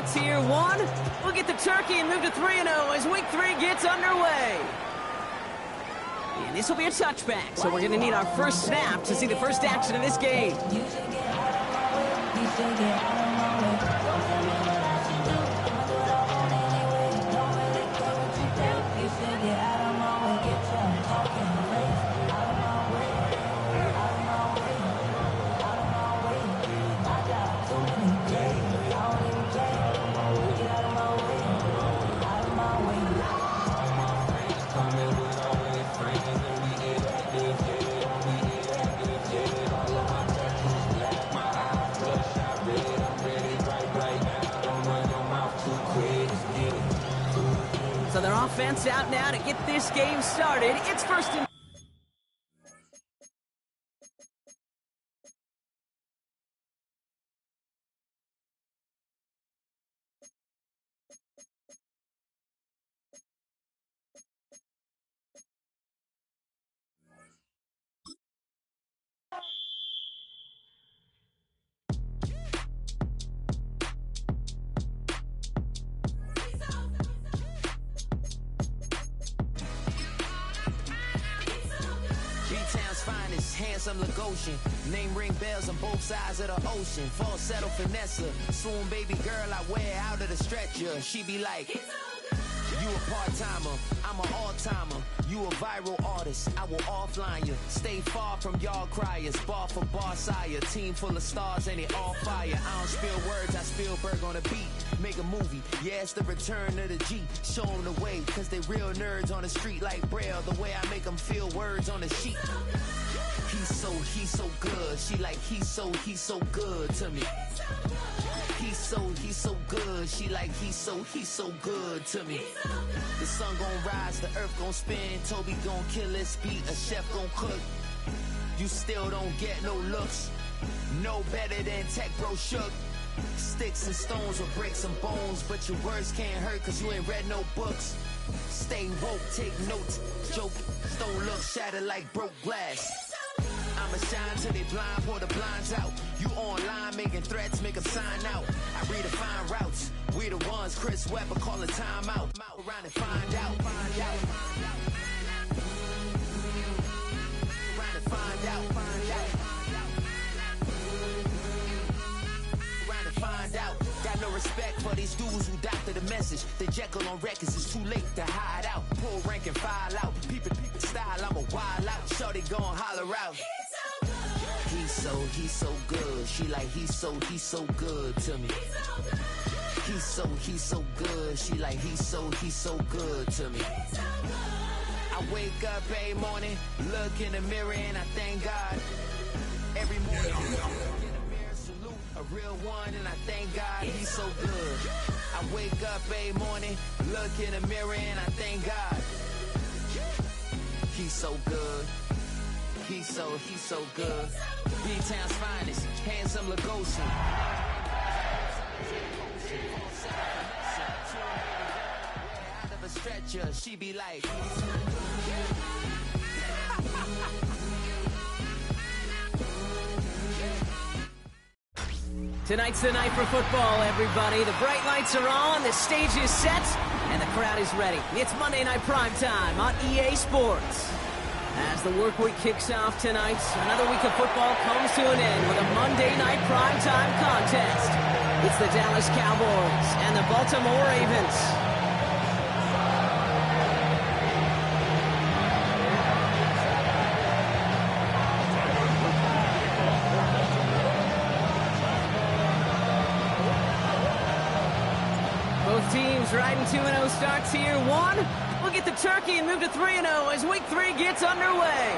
starts here. One. We'll get the turkey and move to 3-0 as week 3 gets underway. And this will be a touchback, so we're going to need our first snap to see the first action of this game. So their offense out now to get this game started. It's first and... Handsome Lagosian, name ring bells on both sides of the ocean. Falsetto finesse, swoon baby girl I wear out of the stretcher. She be like, you a part-timer, I'm an all-timer. You a viral artist, I will offline you. Stay far from y'all criers, bar for bar sire. Team full of stars and it all fire. I don't spill words, I Spielberg on a beat. Make a movie, yeah, it's the return of the G. Show them the way, cause they real nerds on the street like Braille. The way I make them feel words on the sheet. He's so good. She like, he's so good to me. He's so good. She like, he's so good to me. The sun gon' rise, the earth gon' spin. Toby gon' kill this beat, a chef gon' cook. You still don't get no looks. No better than Tech Bro Shook. Sticks and stones or bricks and bones, but your words can't hurt cause you ain't read no books. Stay woke, take notes, joke, don't look shattered like broke glass. I'ma shine till they blind, pour the blinds out. You online making threats, make them sign out. I redefine routes, we the ones Chris Webber calling time out. Around and find out, find out. Around and find out, find out. Around and find out. Got no respect for these dudes who doctor the message. The Jekyll on records, it's too late to hide out. Pull rank and file out. People style, I'm a wild out. Shorty gon' holler out. He's so good. She like, he's so good to me. He's so good. She like, he's so good to me. I wake up every morning, look in the mirror and I thank God. Every morning I look in the mirror, salute a real one and I thank God he's so good. I wake up every morning, look in the mirror and I thank God. He's so good. He's so good. B-Town's finest, handsome Lagosian. Out of a stretcher, she be like. Tonight's the night for football, everybody. The bright lights are on, the stage is set, and the crowd is ready. It's Monday Night Primetime on EA Sports. As the work week kicks off tonight, another week of football comes to an end with a Monday Night Primetime contest. It's the Dallas Cowboys and the Baltimore Ravens. Both teams riding 2-0 starts here. One. We'll get the turkey and move to 3-0 as week 3 gets underway.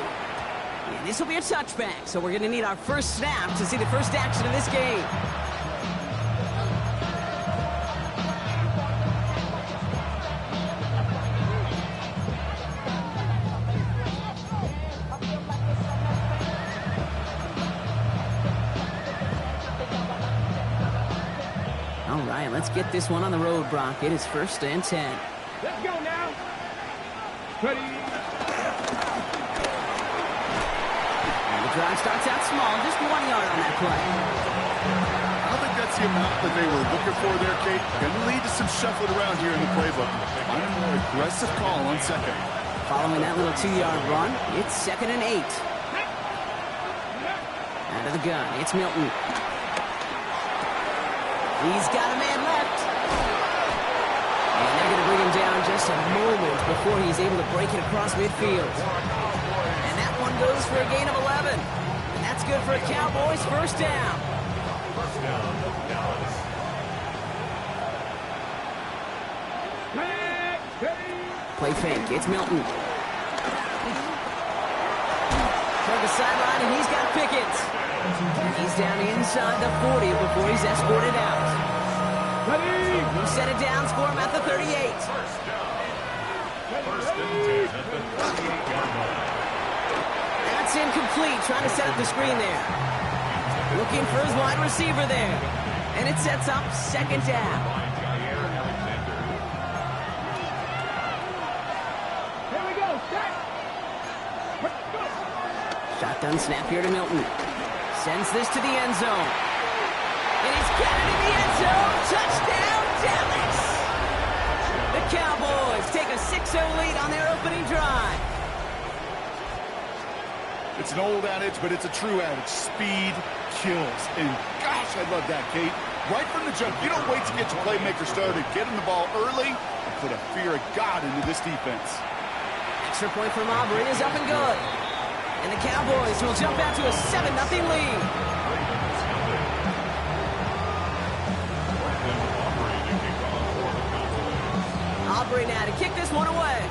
And this will be a touchback, so we're going to need our first snap to see the first action of this game. All right, let's get this one on the road, Brock. It is 1st and 10. Let's go now. Ready. And the drive starts out small, just 1 yard on that play. I don't think that's That's the amount that they were looking for there, Kate. Going to lead to some shuffling around here in the playbook. Find a more aggressive call on second. Following that little 2-yard run, it's 2nd and 8. Out of the gun, it's Milton. He's got a man left. And they're going to bring him down just a moment before he's able to break it across midfield. And that one goes for a gain of 11. And that's good for a Cowboys first down. Play fake, it's Milton. Toward the sideline, and he's got Pickett. He's down inside the 40 before he's escorted out. He set it down, score him at the 38. That's incomplete, trying to set up the screen there. Looking for his wide receiver there. And it sets up 2nd down. Shotgun snap here to Milton. Sends this to the end zone. And he's got it in the end zone. Touchdown, Dallas! The Cowboys take a 6-0 lead on their opening drive. It's an old adage, but it's a true adage. Speed kills. And gosh, I love that, Kate. Right from the jump, you don't wait to get your playmaker started. Get him the ball early and put a fear of God into this defense. Extra point from Aubrey is up and good. And the Cowboys will jump out to a 7-0 lead. Aubrey now to kick this one away.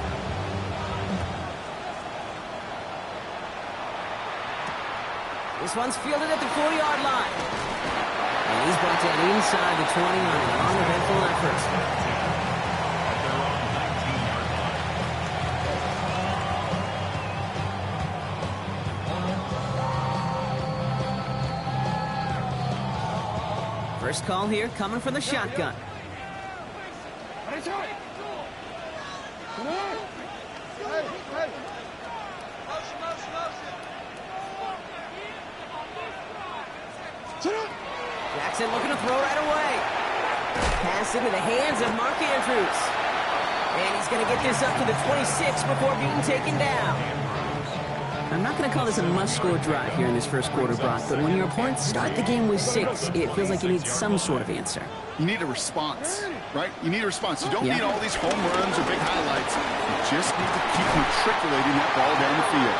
This one's fielded at the 40-yard line. And he's brought down inside the 20 on a long-eventful effort. First call here coming from the shotgun. Jackson looking to throw right away. Pass into the hands of Mark Andrews. And he's going to get this up to the 26 before being taken down. I'm not going to call this a must-score drive here in this first quarter, Brock, but when your opponents start the game with 6, it feels like you need some sort of answer. You need a response, right? You need a response. You don't need all these home runs or big highlights. You just need to keep matriculating that ball down the field.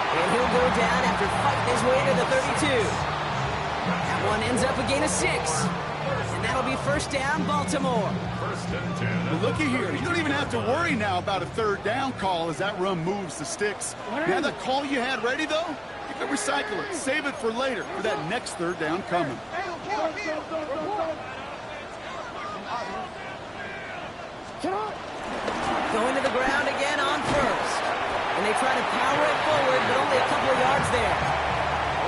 And he'll go down after fighting his way to the 32. That one ends up a gain of 6. And that'll be first down, Baltimore. Well, looky here. You don't even have to worry now about a 3rd down call as that run moves the sticks. Now that call you had ready, though, you can recycle it. Save it for later for that next 3rd down coming. Going to the ground again on first. And they try to power it forward, but only a couple of yards there.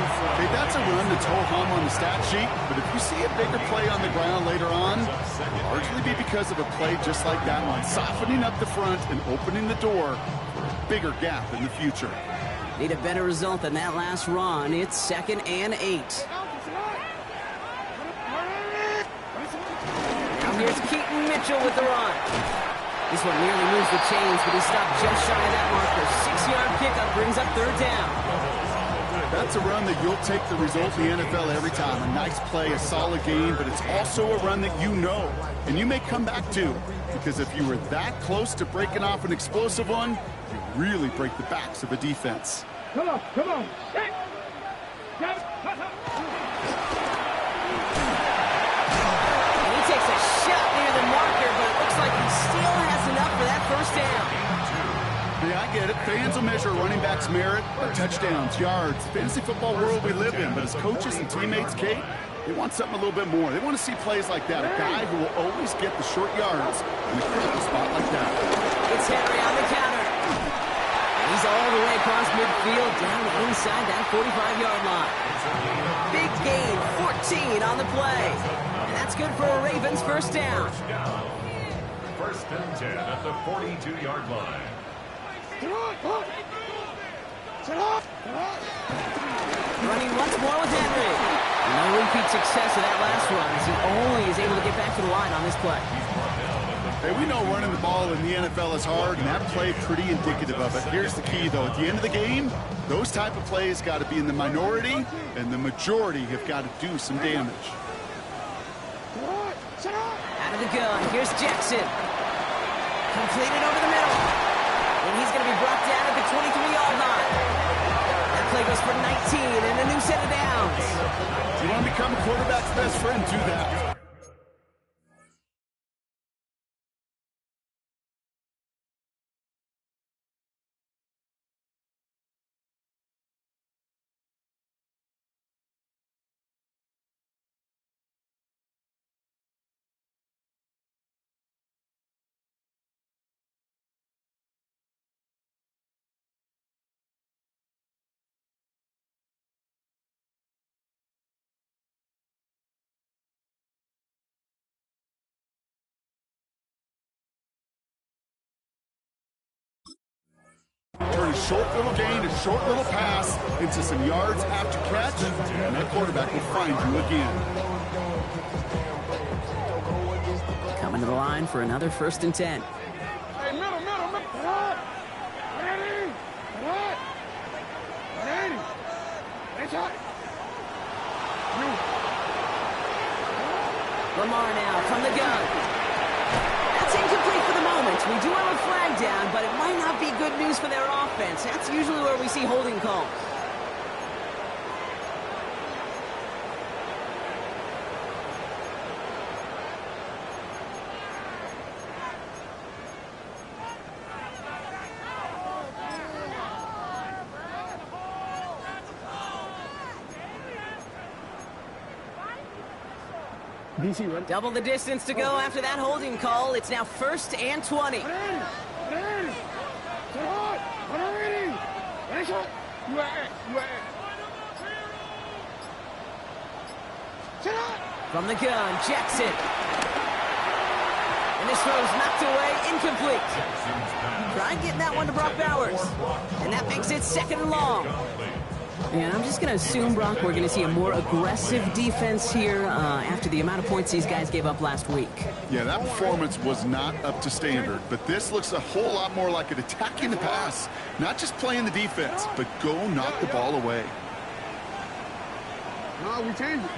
Okay, that's a run that's ho-hum on the stat sheet, but if you see a bigger play on the ground later on, it'll largely be because of a play just like that one, softening up the front and opening the door for a bigger gap in the future. Need a better result than that last run. It's 2nd and 8. Now here's Keaton Mitchell with the run. This one nearly moves the chains, but he stopped just shy of that marker. 6-yard pickup brings up 3rd down. That's a run that you'll take the result in the NFL every time. A nice play, a solid game, but it's also a run that you know, and you may come back to, because if you were that close to breaking off an explosive one, you really break the backs of a defense. Come on, come on. Hey. And he takes a shot near the marker, but it looks like he still has enough for that first down. Yeah, I get it. Fans will measure running backs' merit by touchdowns, yards, fantasy football world we live in. But as coaches and teammates, Kate, they want something a little bit more. They want to see plays like that. A guy who will always get the short yards in a critical spot like that. It's Henry on the counter. And he's all the way across midfield, down inside that 45-yard line. Big gain, 14 on the play. And that's good for a Ravens first down. 1st and 10 at the 42-yard line. Running once more with Henry. No repeat success of that last run as he only is able to get back to the line on this play. Hey, we know running the ball in the NFL is hard, and that play pretty indicative of it. Here's the key, though. At the end of the game, those type of plays got to be in the minority, and the majority have got to do some damage. Out of the gun, here's Jackson. Completed over the middle. And he's going to be brought down at the 23-yard line. That play goes for 19 and a new set of downs. You want to become a quarterback's best friend, do that. Turn a short little gain, a short little pass into some yards after catch, and that quarterback will find you again. Coming to the line for another 1st and 10. Hey, middle. Ready? Lamar now from the gun. That's incomplete for the moment. We do have a flag down, but it might not be good news for their offense. That's usually where we see holding calls. Double the distance to go after that holding call. It's now 1st and 20. From the gun, Jackson. And this throw's knocked away, incomplete. Try getting that one to Brock Bowers. And that makes it 2nd and long. And I'm just going to assume, Brock, we're going to see a more aggressive defense here after the amount of points these guys gave up last week. Yeah, that performance was not up to standard, but this looks a whole lot more like an attacking the pass. Not just playing the defense, but go knock the ball away. No, we change it.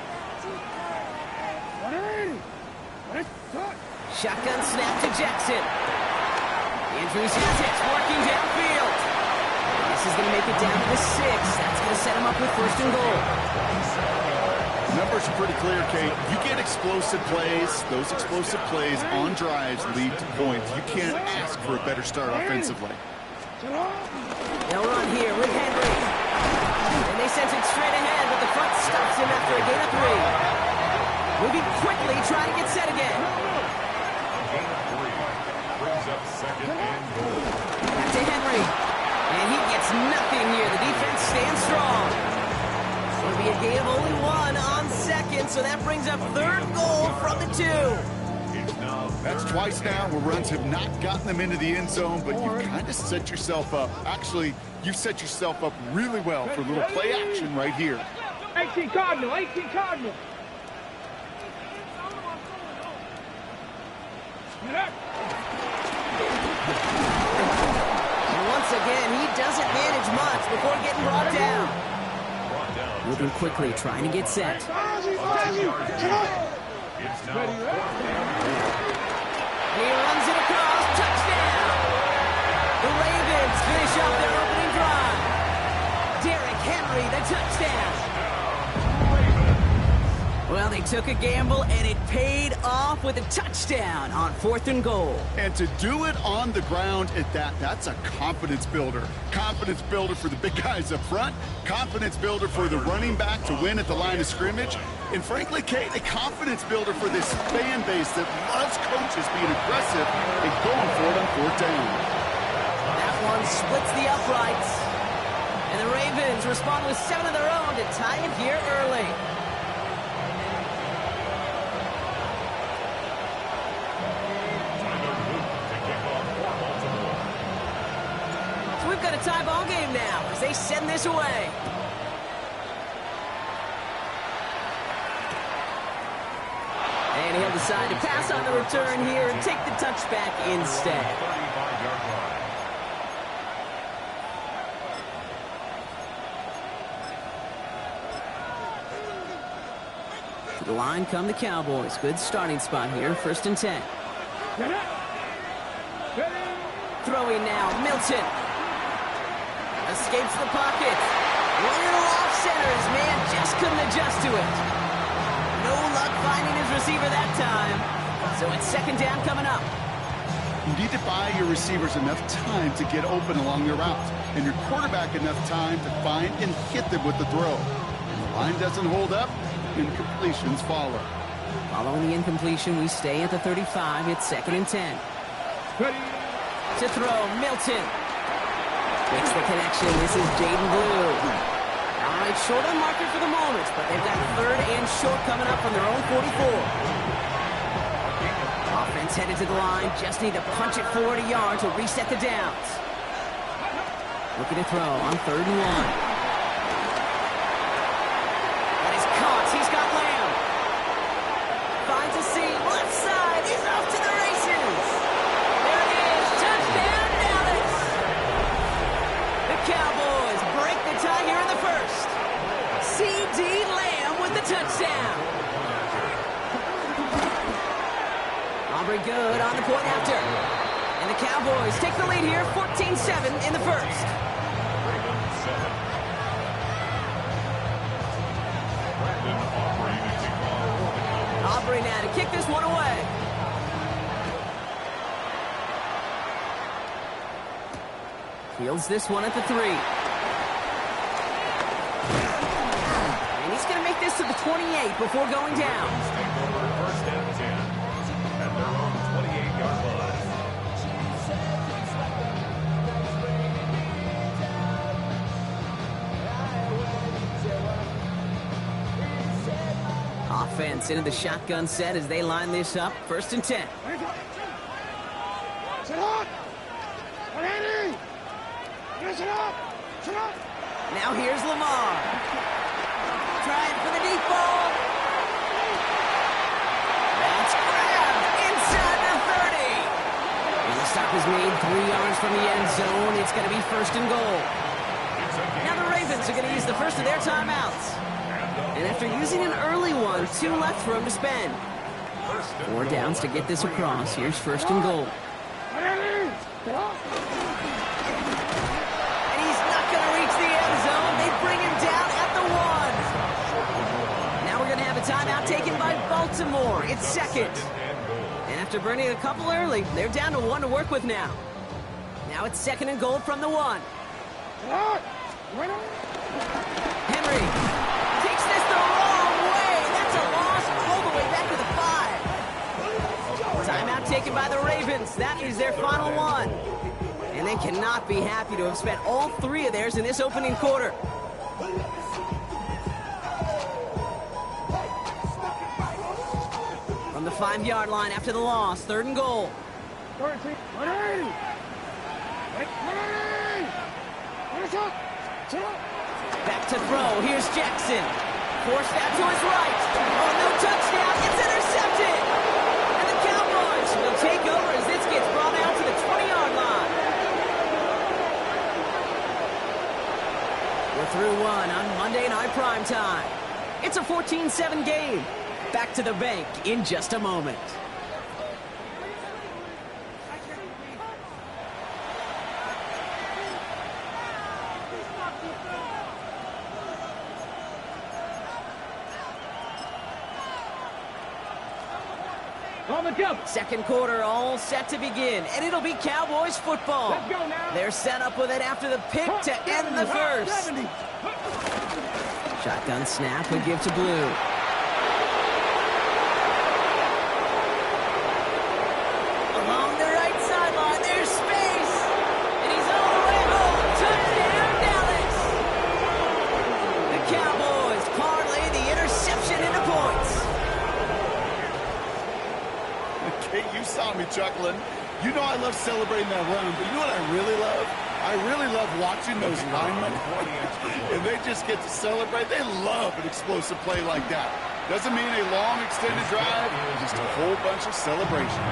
Shotgun snap to Jackson. Andrews has it, working downfield. This is going to make it down to the 6. That's going to set him up with 1st and goal. Numbers are pretty clear, Kate. You get explosive plays. Those explosive plays on drives lead to points. You can't ask for a better start offensively. They'll run here with Henry. And they send it straight ahead, but the front stops him after a gain of 3. Moving quickly, trying to get set again. Gain of 3 brings up 2nd and goal. Back to Henry. And he gets nothing here. The defense stands strong. It'll be a gain of only 1 on 2nd, so that brings up 3rd goal from the 2. That's twice now where runs have not gotten them into the end zone, but you've kind of set yourself up. Actually, you've set yourself up really well for a little play action right here. 18 Cardinal. And once again, he doesn't manage much before getting brought down. Moving quickly, trying to get set. It's now He runs it across, touchdown! The Ravens finish off their opening drive. Derrick Henry, the touchdown. Well, they took a gamble, and it paid off with a touchdown on 4th and goal. And to do it on the ground at that, that's a confidence builder. Confidence builder for the big guys up front. Confidence builder for the running back to win at the line of scrimmage. And frankly, Kate, a confidence builder for this fan base that loves coaches being aggressive and going for it on 4th down. That one splits the uprights. And the Ravens respond with 7 of their own to tie it here early. So we've got a tie ball game now as they send this away. And he'll decide to pass on the return here and take the touchback instead. 35-yard line. To the line come the Cowboys. Good starting spot here. 1st and 10. Throwing now, Milton. Escapes the pocket. One little off center. His man just couldn't adjust to it. No luck finding his receiver that time. So it's 2nd down coming up. You need to buy your receivers enough time to get open along their routes, and your quarterback enough time to find and hit them with the throw. When the line doesn't hold up, incompletions follow. Following the incompletion, we stay at the 35. It's 2nd and 10. To throw, Milton. Makes the connection. This is Jaden Blue. All right, short on marker for the moment, but they've got 3rd and short coming up from their own 44. Offense headed to the line. Just need to punch it forward a yard to reset the downs. Looking to throw on 3rd and 1. That is caught. He's got Lamb. Finds a seam. Left side. He's off to the races. There it is. Touchdown, Dallas. The Cowboys break the tie here in the 1st. C.D. Lamb with the touchdown. Aubrey good on the point after. And the Cowboys take the lead here, 14-7 in the 1st. Aubrey now to kick this one away. Fields this one at the 3. And he's going to make this to the 28 before going down. 1st and 10 at their own 28-yard line. Offense into the shotgun set as they line this up. 1st and 10. Now here's Lamar. Trying for the deep ball. That's grabbed inside the 30. And the stop is made 3 yards from the end zone. It's going to be 1st and goal. Now the Ravens are going to use the first of their timeouts. And after using an early one, 2 left for him to spend. 4 downs to get this across. Here's 1st and goal. And he's not going to reach the end zone. They bring him down at the 1. Now we're going to have a timeout taken by Baltimore. It's 2nd. And after burning a couple early, they're down to 1 to work with now. Now it's 2nd and goal from the 1. Henry takes this the wrong way. That's a loss all the way back to the 5. Timeout taken by the Ravens. That is their final one. And they cannot be happy to have spent all 3 of theirs in this opening quarter. From the 5-yard line after the loss, 3rd and goal. Back to throw. Here's Jackson. Forced out to his right. Oh, no touchdown. It's intercepted. And the Cowboys will take over as this gets brought out to the 20-yard line. We're through 1 on Monday Night Primetime. It's a 14-7 game. Back to the bank in just a moment. Second quarter all set to begin, and it'll be Cowboys football. Let's go now. They're set up with it after the pick to end the first. Shotgun snap will give to Blue. Along the right sideline, there's space, and he's all the way home. Touchdown, Dallas. The Cowboys parlay the interception into points. Okay, you saw me chuckling. You know I love celebrating that run, but you know what I really love? I really love watching those linemen, and they just get to celebrate. They love an explosive play like that. Doesn't mean a long extended drive, just a whole bunch of celebration.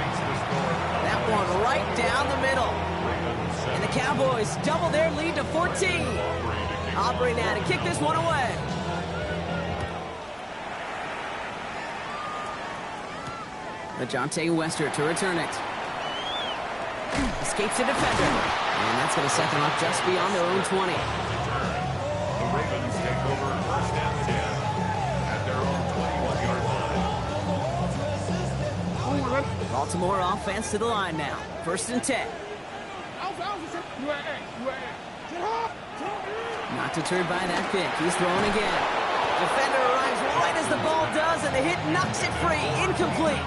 That one right down the middle. And the Cowboys double their lead to 14. Aubrey now to kick this one away. LaJohntay Wester to return it. Escapes the defender. And that's going to set them up just beyond their own 20. The Ravens take over first and 10 at their own 21-yard line. Baltimore offense to the line now. First and 10. Not deterred by that pick. He's throwing again. Defender arrives right as the ball does, and the hit knocks it free. Incomplete.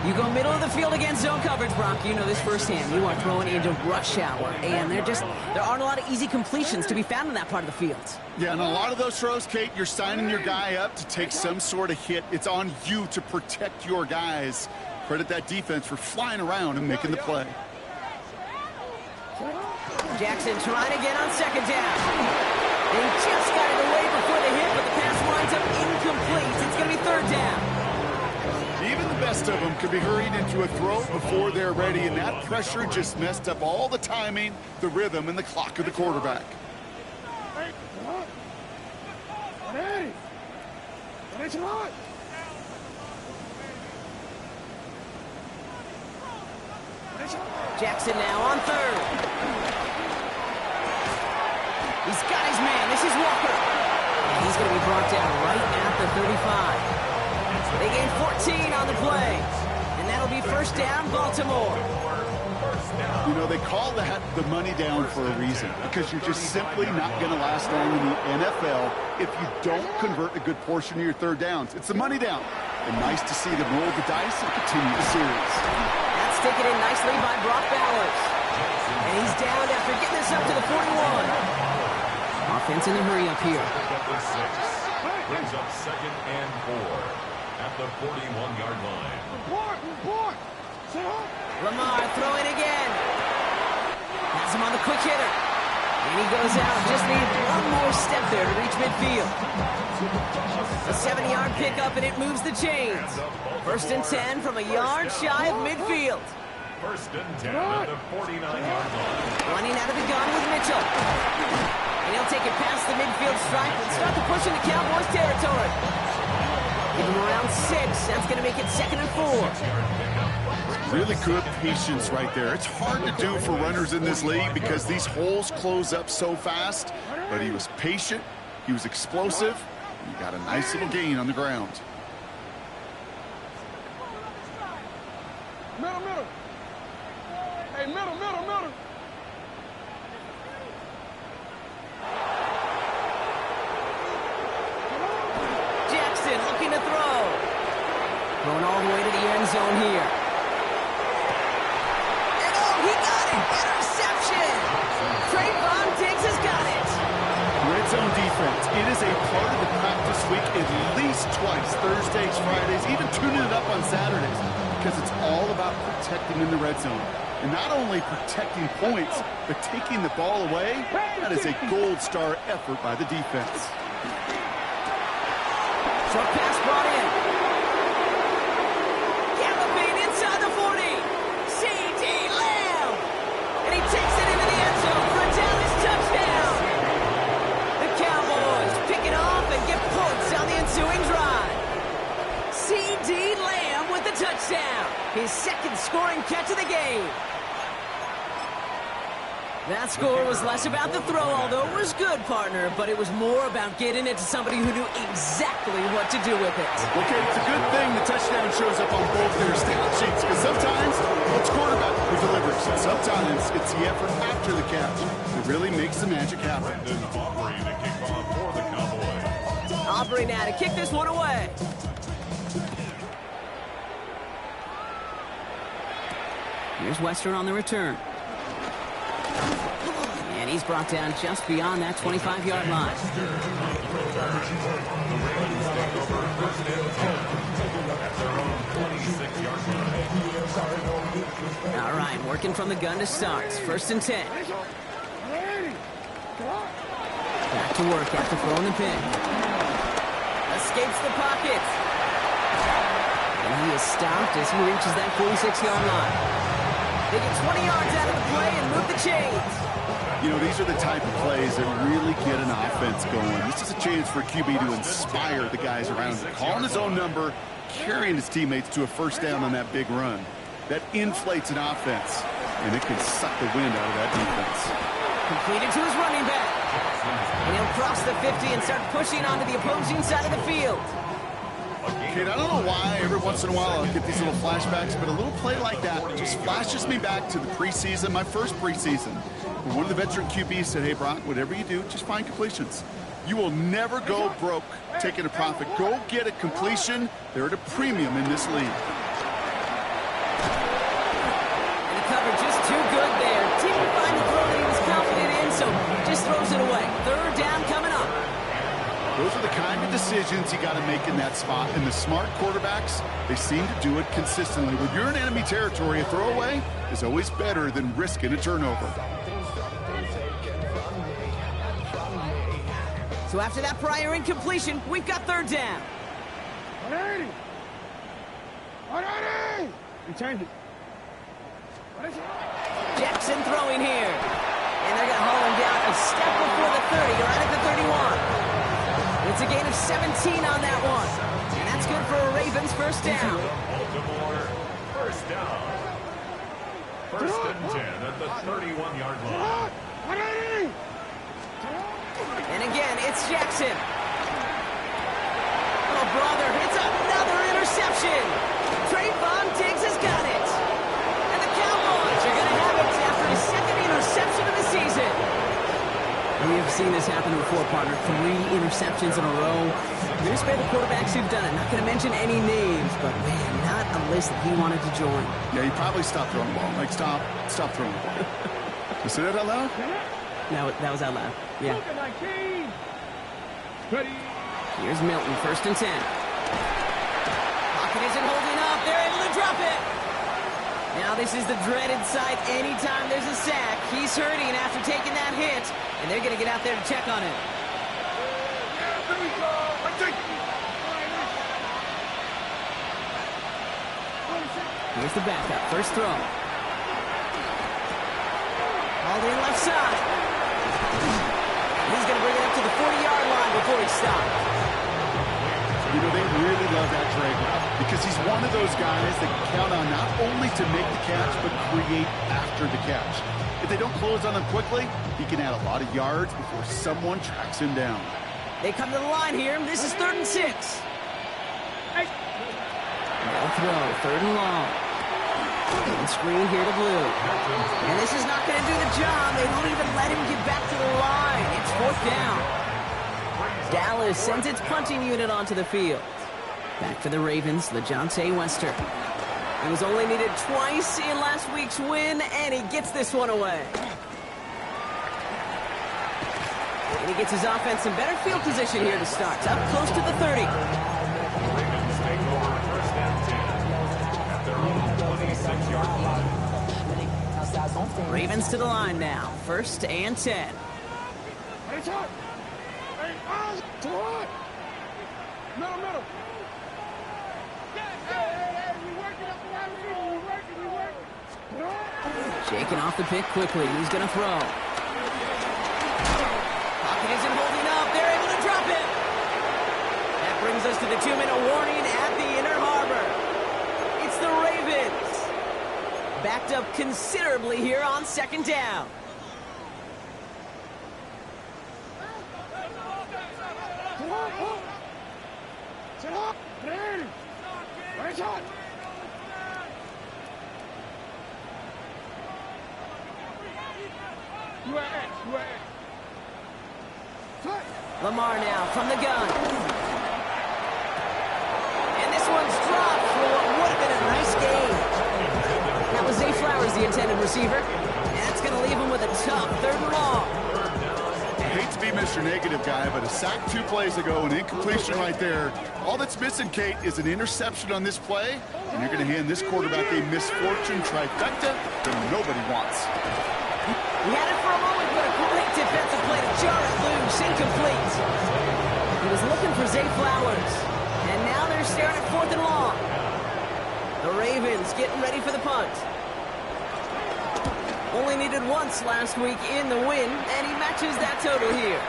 You go middle of the field against zone coverage, Brock. You know this firsthand. You are throwing into rush hour, and there aren't a lot of easy completions to be found in that part of the field. Yeah, and a lot of those throws, Kate, you're signing your guy up to take some sort of hit. It's on you to protect your guys. Credit that defense for flying around and making the play. Jackson trying again on second down. They just got it away before the hit, but the pass winds up incomplete. It's going to be third down. Even the best of them could be hurried into a throw before they're ready, and that pressure just messed up all the timing, the rhythm, and the clock of the quarterback. Jackson now on third. He's got his man. This is Walker. And he's going to be brought down right at the 35. They gain 14 on the play. And that'll be first down, Baltimore. You know, they call that the money down for a reason, because you're just simply not going to last long in the NFL if you don't convert a good portion of your third downs. It's the money down. And nice to see them roll the dice and continue the series. That's taken in nicely by Brock Bowers. And he's down after getting this up to the 41. Offense in the hurry up here. Brings up second and 4 at the 41-yard line. Lamar throwing again. Has him on the quick hitter. And he goes out. Just needs one more step there to reach midfield. A 7-yard pickup, and it moves the chains. First and 10 from a yard shy of midfield. First and 10 at the 49-yard line. Running out of the gun with Mitchell. And he'll take it past the midfield stripe and start to push into Cowboys territory. Give him around 6. That's going to make it second and 4. Really good patience right there. It's hard to do for runners in this league because these holes close up so fast. But he was patient. He was explosive. And he got a nice little gain on the ground. Middle. Hey, middle. Jackson looking to throw. Going all the way to the end zone here. And oh, he got it! Interception! Trayvon Diggs has got it. Red zone defense. It is a part of the practice week at least twice. Thursdays, Fridays, even tuning it up on Saturdays. Because it's all about protecting in the red zone. And not only protecting points, but taking the ball away. That is a gold star effort by the defense. Short pass brought in. Galloping inside the 40. C.D. Lamb. And he takes it into the end zone for a Dallas touchdown. The Cowboys pick it off and get points on the ensuing drive. C.D. Lamb with the touchdown. His second scoring catch of the game. That score was less about the throw, although it was good, partner, but it was more about getting it to somebody who knew exactly what to do with it. Okay, it's a good thing the touchdown shows up on both their stat sheets, because sometimes it's quarterback who delivers, and sometimes it's the effort after the catch that really makes the magic happen. Aubrey to kick off for the Cowboys. Aubrey now to kick this one away. Here's Wester on the return. And he's brought down just beyond that 25-yard line. All right, working from the gun to start. First and 10. Back to work after throwing the pick. A escapes the pocket. And he is stopped as he reaches that 46-yard line. They get 20 yards out of the play and move the chains. You know, these are the type of plays that really get an offense going. This is a chance for QB to inspire the guys around him. Calling his own number, carrying his teammates to a first down on that big run. That inflates an offense, and it can suck the wind out of that defense. Completed to his running back. And he'll cross the 50 and start pushing onto the opposing side of the field. Kid, I don't know why every once in a while I'll get these little flashbacks, but a little play like that just flashes me back to the preseason, my first preseason. One of the veteran QBs said, hey, Brock, whatever you do, just find completions. You will never go broke taking a profit. Go get a completion. They're at a premium in this league. And the cover just too good there. Didn't find the throw that he was confident in, so just throws it away. Third down coming up. Those are the kind of decisions you got to make in that spot. And the smart quarterbacks, they seem to do it consistently. When you're in enemy territory, a throwaway is always better than risking a turnover. So after that prior incompletion, we've got third down. 180! 180! You change it. Jackson throwing here. And they're going to haul him down a step before the 30, right at the 31. It's a gain of 17 on that one. And that's good for a Ravens first down. Baltimore, first down. First and 10 at the 31-yard line. 180! And again, it's Jackson. Oh, brother, it's another interception. Trayvon Diggs has got it. And the Cowboys are going to have it after his second interception of the season. We have seen this happen before, partner. 3 interceptions in a row. We're going to spare the quarterbacks who've done it. Not going to mention any names, but, man, not a list that he wanted to join. Yeah, he probably stopped throwing the ball. Like, stop throwing the ball. You say that out loud? That was out loud. Yeah. Ready? Here's Milton, first and 10. Pocket isn't holding up. They're able to drop it. Now this is the dreaded sight anytime there's a sack. He's hurting after taking that hit, and they're going to get out there to check on him. Here's the backup, first throw. All in left side. He's going to bring it up to the 40-yard line before he stops. You know, they really love that drag route because he's one of those guys that can count on not only to make the catch, but create after the catch. If they don't close on him quickly, he can add a lot of yards before someone tracks him down. They come to the line here. This is 3rd and 6. No throw, 3rd and long. And screen here to Blue. And this is not going to do the job. They don't even let him get back to the line. It's 4th down. Dallas sends its punting unit onto the field. Back for the Ravens, LeJohntay Wester. He was only needed twice in last week's win, and he gets this one away. And he gets his offense in better field position here to start. Up close to the 30. Ravens take over first and 10 at their own 26-yard line. Ravens to the line now. 1st and 10. Hey, Todd! Hey, Todd! Middle. Hey, we working up the wide receiver. We working. Shaking off the pick quickly. He's going to throw. Pocket isn't holding up. They're able to drop it. That brings us to the 2-minute warning at the Inner Harbor. It's the Ravens. Backed up considerably here on 2nd down. Lamar now from the gun. And this one's dropped for what would have been a nice game. That was Zay Flowers, the intended receiver. And it's going to leave him with a tough 3rd and long. I hate to be Mr. Negative guy, but a sack 2 plays ago, an incompletion right there. All that's missing, Kate, is an interception on this play, and you're going to hand this quarterback a misfortune trifecta that nobody wants. He had it for a moment, but a great defensive play to jar it loose, incomplete. He was looking for Zay Flowers. And now they're staring at 4th and long. The Ravens getting ready for the punt. Only needed once last week in the win, and he matches that total here.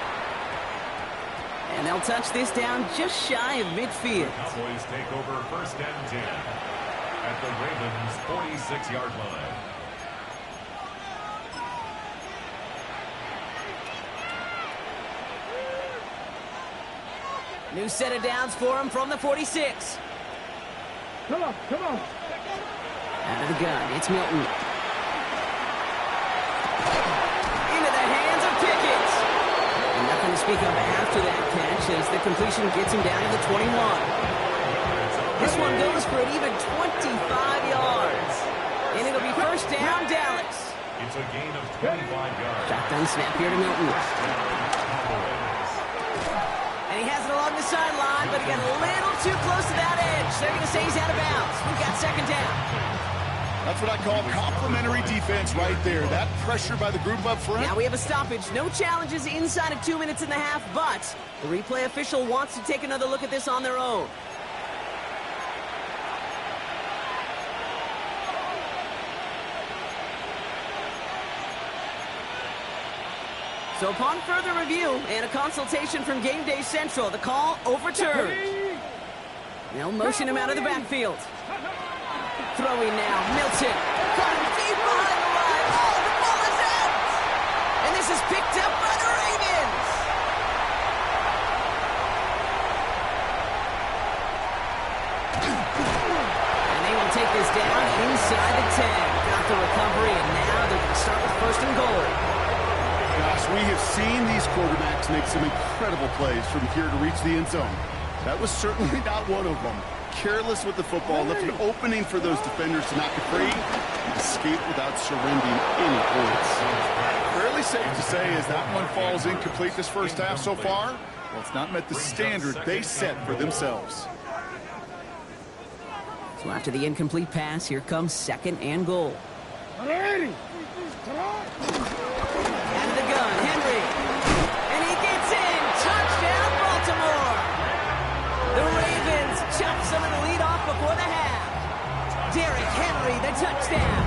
And they'll touch this down just shy of midfield. Cowboys take over 1st and 10 at the Ravens' 46-yard line. New set of downs for him from the 46. Come on, come on. Out of the gun, it's Milton. Into the hands of Pickett. And nothing to speak of after that catch as the completion gets him down to the 21. This one goes for an even 25 yards. And it'll be 1st down, Dallas. It's a gain of 25 yards. Shotgun snap here to Milton. And he has it along the sideline, but he got a little too close to that edge. They're going to say he's out of bounds. We've got 2nd down. That's what I call complimentary defense right there. That pressure by the group up front. Now we have a stoppage. No challenges inside of 2 minutes and a half, but the replay official wants to take another look at this on their own. So upon further review and a consultation from Game Day Central, the call overturned. They'll motion him out of the backfield. Throwing now, Milton. Got him deep behind the line. Oh, the ball is out! And this is picked up by the Ravens. And they will take this down inside the 10. Got the recovery, and now they're going to start with 1st and goal. Gosh, we have seen these quarterbacks make some incredible plays from here to reach the end zone. That was certainly not one of them. Careless with the football, left an opening for those defenders to knock it free and escape without surrendering any points. Fairly safe to say as that one falls incomplete this 1st half so far, well, it's not met the standard they set for themselves. So after the incomplete pass, here comes 2nd and goal. Ready. Come on. Out of the gun, Henry. And he gets in. Touchdown, Baltimore. The Ravens chop some of the lead off before the half. Derrick Henry, the touchdown.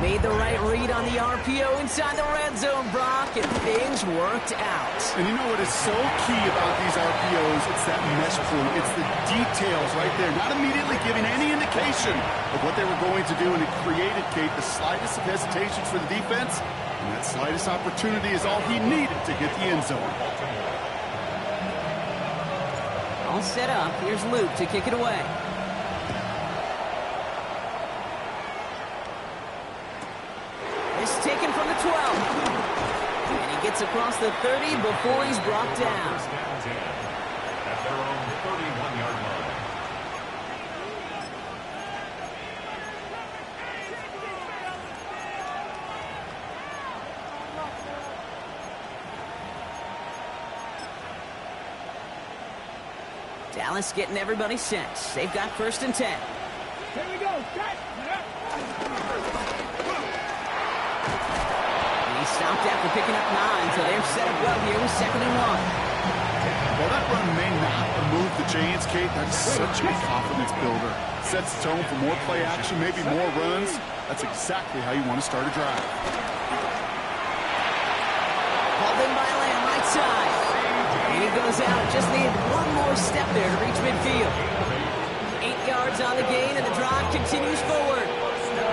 Made the right read on the RPO inside the red zone, Brock, and things worked out. And you know what is so key about these RPOs? It's that mesh pool. It's the details right there. Not immediately giving any indication of what they were going to do, and it created, Kate, the slightest of hesitations for the defense. And that slightest opportunity is all he needed to get the end zone. All set up. Here's Luke to kick it away. This taken from the 12. And he gets across the 30 before he's brought down. 1st and 10 at their own 31-yard line. Dallas getting everybody set. They've got 1st and 10. Here we go. Set. And he stopped after picking up 9, so they're set up well here with 2nd and 1. While that run may not remove the chains, Kate, that's such a confidence builder. Sets the tone for more play action, maybe more runs. That's exactly how you want to start a drive. Hauled in by Lamb, right side. And he goes out. Just needed one more step there to reach midfield. 8 yards on the gain, and the drive continues forward.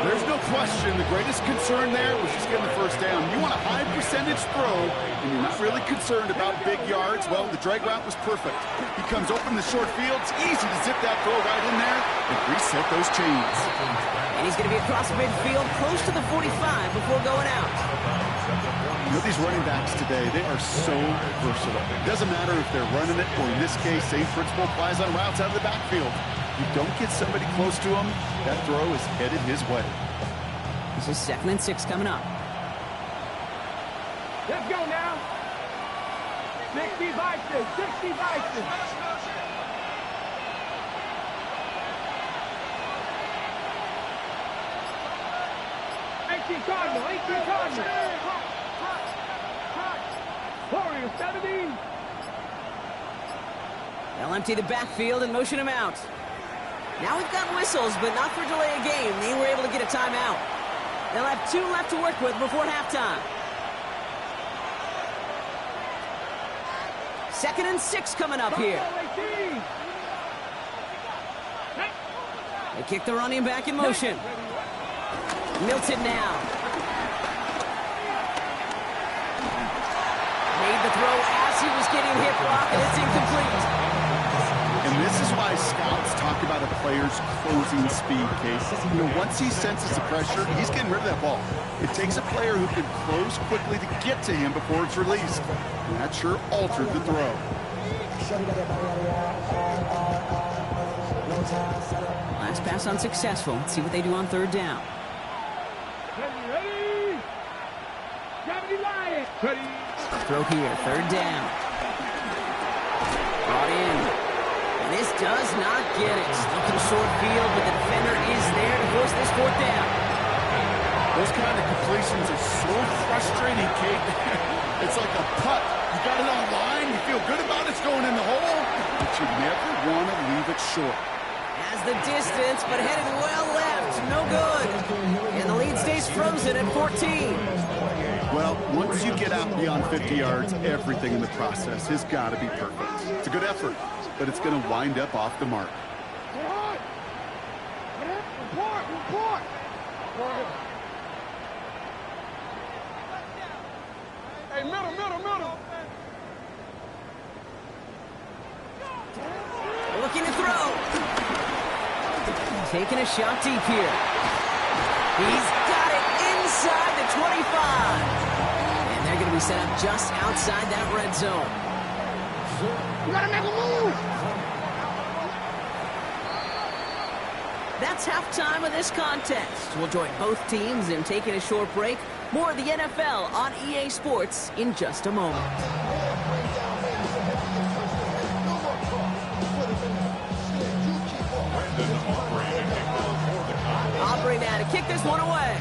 There's no question the greatest concern there was just getting the 1st down. You want a high percentage throw, and you're not really concerned about big yards. Well, the drag route was perfect. He comes open the short field. It's easy to zip that throw right in there and reset those chains. And he's going to be across midfield, close to the 45 before going out. You know, these running backs today, they are so versatile. It doesn't matter if they're running it, or in this case, same principle applies on routes out of the backfield. You don't get somebody close to him, that throw is headed his way. This is 2nd and 6 coming up. Let's go now. 60 Vikings. 60 Vikings. 18 Cardinal. 18 Cardinal. Warriors. 70. They'll empty the backfield and motion him out. Now we've got whistles, but not for delay of game. They were able to get a timeout. They'll have 2 left to work with before halftime. 2nd and 6 coming up here. They kick the running back in motion. Milton now. Made the throw as he was getting hit blocked, and it's incomplete. And this is why scouts talk about a player's closing speed, Case. You know, once he senses the pressure, he's getting rid of that ball. It takes a player who can close quickly to get to him before it's released. And that sure altered the throw. Last pass unsuccessful. Let's see what they do on 3rd down. Ready? Gravity Lion. Ready? Throw here, 3rd down. Brought in. And this does not get it. Looking short field, but the defender is there to force this 4th down. Those kind of completions are so frustrating, Kate. It's like a putt. You got it on line, you feel good about it, it's going in the hole, but you never want to leave it short. Has the distance, but headed well left. No good. And the lead stays frozen at 14. Well, once you get out beyond 50 yards, everything in the process has got to be perfect. It's a good effort, but it's going to wind up off the mark. Report. Hey, middle. Looking to throw. Taking a shot deep here. He's got it inside the 25. And they're going to be set up just outside that red zone. You gotta make a move. That's halftime of this contest. We'll join both teams in taking a short break. More of the NFL on EA Sports in just a moment. Aubrey now to kick this one away.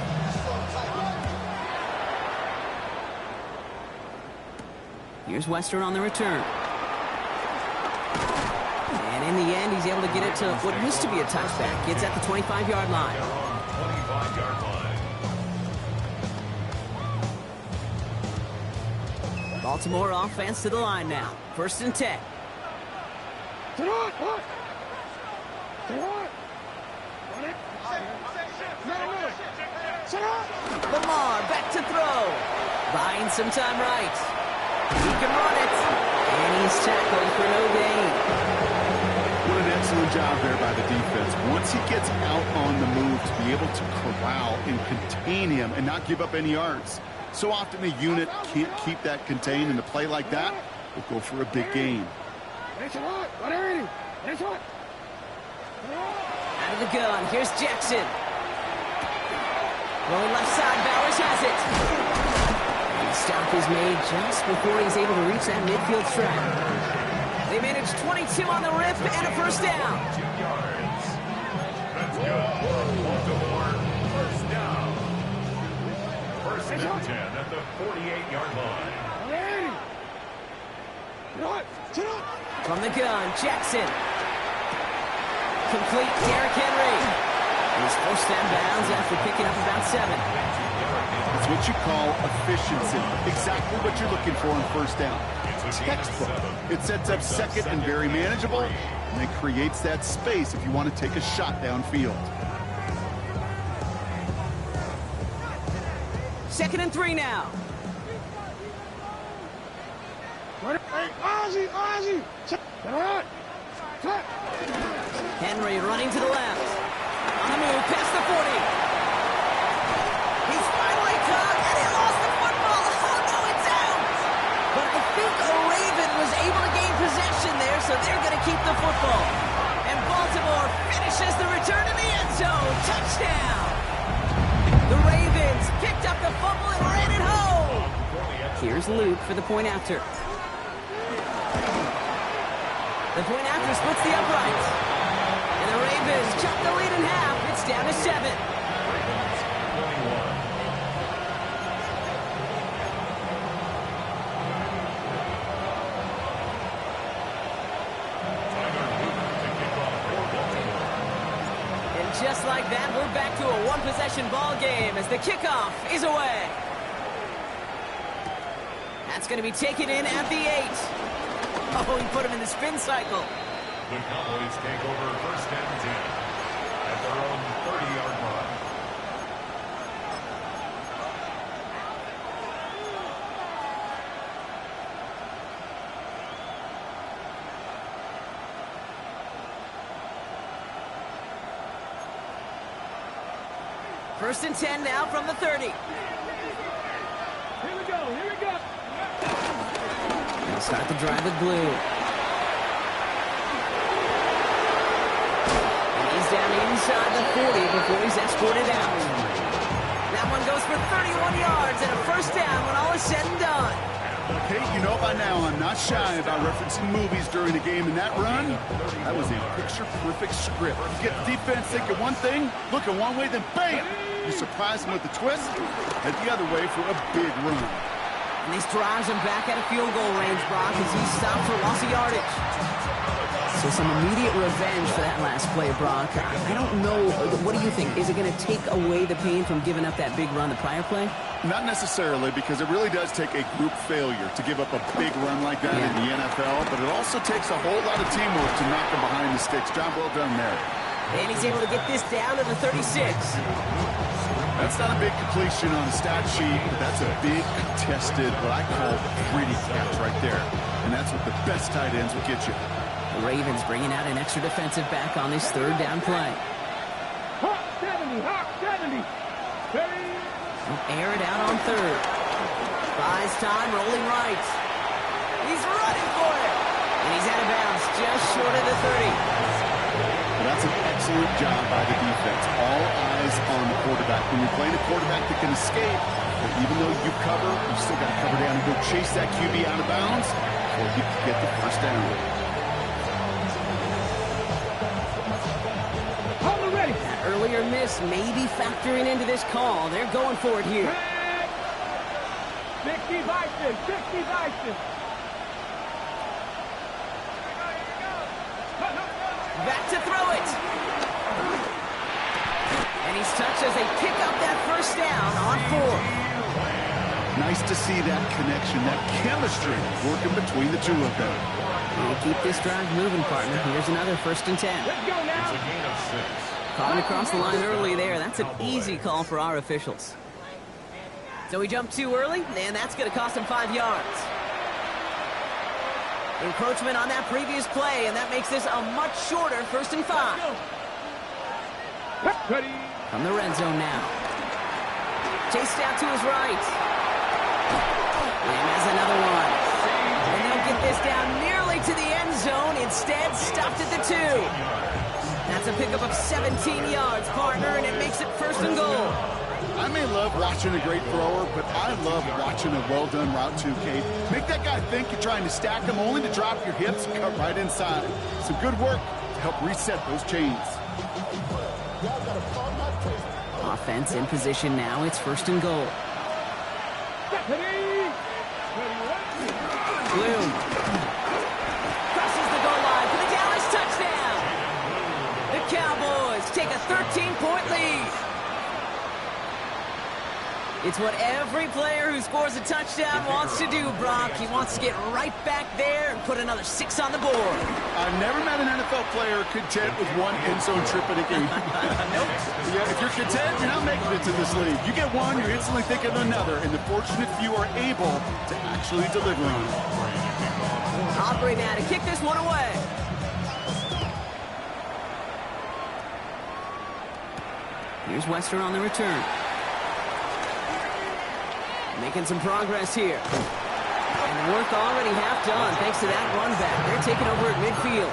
Here's Western on the return. And in the end, he's able to get it to what used to be a touchback. It's at the 25-yard line. 25-yard line. Baltimore offense to the line now. 1st and 10. Lamar back to throw. Buying some time right. He can run it. And he's tackled for no gain. What an excellent job there by the defense. Once he gets out on the move, to be able to corral and contain him and not give up any yards. So often the unit can't keep that contained, and a play like that will go for a big gain. Out of the gun, here's Jackson. Rolling left side, Bowers has it. And the stop is made just before he's able to reach that midfield track. They manage 22 on the rip and a 1st down. 2 yards. That's good. Baltimore, 1st down. 1st and 10 at the 48-yard line. From the gun, Jackson. Complete, Derrick Henry. He's forced out of bounds after picking up about 7. It's what you call efficiency. Exactly what you're looking for on 1st down. Textbook. It sets up 2nd and very manageable, and it creates that space if you want to take a shot downfield. 2nd and 3 now. Henry running to the left. On the move, past the 40. He's finally caught, and he lost the football. Oh, no, it's out. But I think a Raven was able to gain possession there, so they're going to keep the football. And Baltimore finishes the return to the end zone. Touchdown. The Ravens picked up the fumble and ran it home. Here's Luke for the point after. The point after splits the uprights. And the Ravens cut the lead in half. It's down to 7. Ravens, 21. just like that, we're back to a one-possession ball game as the kickoff is away. That's going to be taken in at the 8. Oh, he put him in the spin cycle. The Cowboys take over first and 10 at their own 30-yard line. First and 10 now from the 30. Here we go, here we go. They'll start the drive with blue. And he's down inside the 40 before he's escorted out. That one goes for 31 yards and a first down when all is said and done. Kate, you know by now I'm not shy about referencing movies during a game, and that run, that was a picture-perfect script. You get the defense thinking one thing, looking one way, then bam! You surprise them with a twist, head the other way for a big run. And these drives him back at a field goal range, Brock, as he stopped for loss of yardage. So some immediate revenge for that last play, Brock. I don't know. What do you think? Is it going to take away the pain from giving up that big run the prior play? Not necessarily, because it really does take a group failure to give up a big run like that in the NFL, but it also takes a whole lot of teamwork to knock them behind the sticks. Job well done there. And he's able to get this down to the 36. That's not a big completion on the stat sheet, but that's a big contested, what I call pretty catch right there. And that's what the best tight ends will get you. The Ravens bringing out an extra defensive back on this third down play. Hawk 70, Hawk 70. Air it out on third. Buys time, rolling right. He's running for it. And he's out of bounds, just short of the 30. Well, that's an excellent job by the defense. All eyes on the quarterback. When you're playing a quarterback that can escape, but even though you cover, you still got to cover down and go chase that QB out of bounds before you can get the first down. That earlier miss may be factoring into this call. They're going for it here. 60 Vikings, 60 Vikings. Back to throw it. And he's touched as they pick up that first down on 4. Nice to see that connection, that chemistry working between the two of them. We'll keep this drive moving, partner. Here's another first and 10. Let's go now. It's a gain of 6. Caught across the line early there. That's an easy call for our officials. So we jumped too early, and that's going to cost him 5 yards. Encroachment on that previous play, and that makes this a much shorter first and 5. Ready. From the red zone now. Chased out to his right. And has another one. And they'll get this down nearly to the end zone. Instead, stopped at the 2. That's a pickup of 17 yards, partner, and it makes it first and goal. I may love watching a great thrower, but I love watching a well-done route too, Kate. Make that guy think you're trying to stack him only to drop your hips and cut right inside. Some good work to help reset those chains. Offense in position now. It's first and goal. Bloom crosses the goal line for the Dallas touchdown. The Cowboys take a 13-point lead. It's what every player who scores a touchdown wants to do, Brock. He wants to get right back there and put another 6 on the board. I've never met an NFL player content with one end zone trip in a game. Nope. Yeah, if you're content, you're not making it to this league. You get one, you're instantly thinking of another, and the fortunate few are able to actually deliver on it. Aubrey now to kick this one away. Here's Wester on the return. Making some progress here. And the work already half done thanks to that run back. They're taking over at midfield.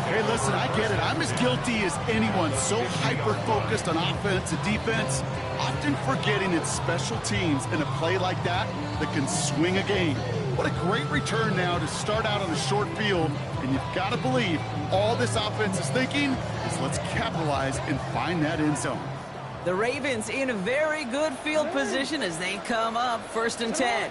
Hey, listen, I get it. I'm as guilty as anyone. So hyper-focused on offense and defense, often forgetting it's special teams in a play like that that can swing a game. What a great return now to start out on a short field. And you've got to believe all this offense is thinking is let's capitalize and find that end zone. The Ravens in a very good field position as they come up first and 10.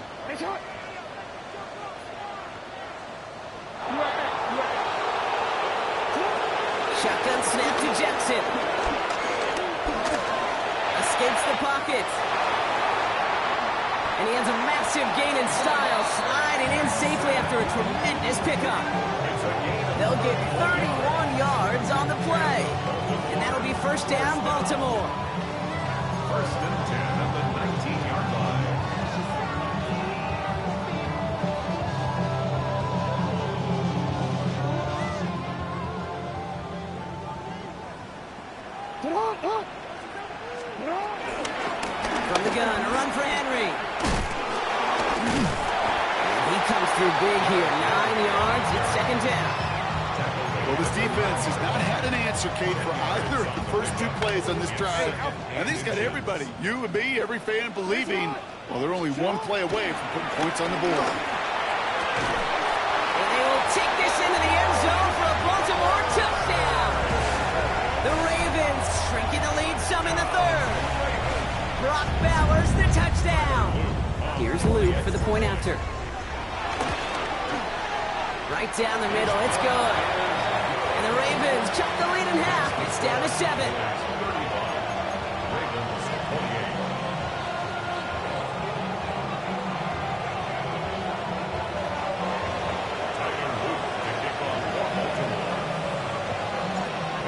Shotgun snap to Jackson. evades the pocket. And he has a massive gain in style, sliding in safely after a tremendous pickup. They'll get 31 yards on the play. And that'll be first down, Baltimore. First and 10 at the 19-yard line. From the gun, a run for Henry. And he comes through big here, 9 yards, it's second down. Well, this defense has not had an answer, Kate, for either of the first two plays on this drive. And he's got everybody, you and me, every fan believing, well, they're only one play away from putting points on the board. And they will take this into the end zone for a Baltimore touchdown. The Ravens shrinking the lead some in the third. Brock Bowers, the touchdown. Here's Luke for the point after. Right down the middle, it's good. And the Ravens cut the lead in half. It's down to 7.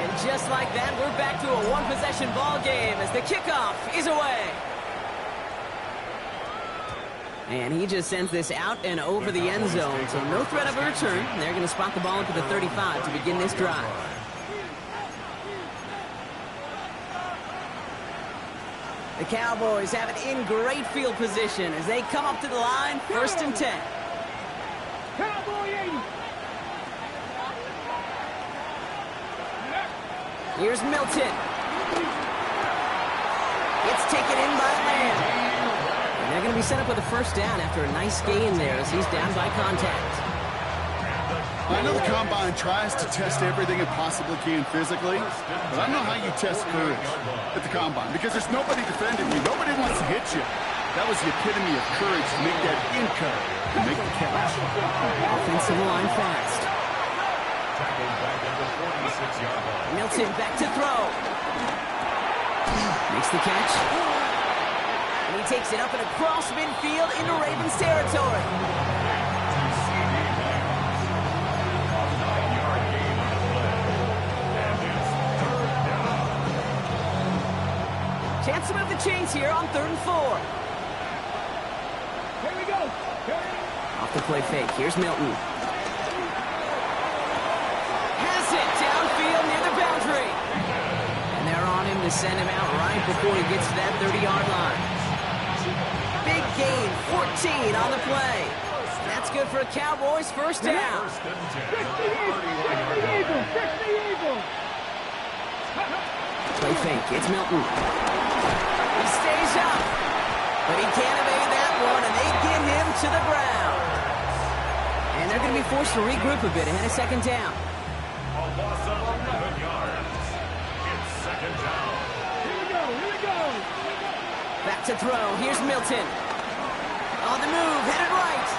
And just like that, we're back to a one-possession ball game as the kickoff is away. And he just sends this out and over the end zone, so no threat of a return. They're going to spot the ball into the 35 to begin this drive. The Cowboys have it in great field position as they come up to the line, first and 10. Cowboy 80. Here's Milton. It's taken in by Lamb. They're going to be set up with a first down after a nice gain there as he's down by contact. I know the Combine tries to test everything it possibly can physically, but I don't know how you test courage at the Combine because there's nobody defending you. Nobody wants to hit you. That was the epitome of courage to make that in cut and make the catch. Offensive line fast. Tackled back at the 46-yard line. Milton back to throw. Makes the catch. And he takes it up and across midfield into Ravens territory. Chance to move the chains here on 3rd and 4. Here we go. Off the play fake. Here's Milton. Has it downfield near the boundary. And they're on him to send him out right before he gets to that 30-yard line. Big gain, 14 on the play. That's good for a Cowboys first down. First and 10. Fix the Eagles. Fix the Eagles. Play fake. It's Milton. He stays up, but he can't evade that one, and they get him to the ground. And they're going to be forced to regroup a bit ahead of second down. A loss of 11 yards. It's second down. Here we go. Here we go. Back to throw. Here's Milton. On the move, headed right.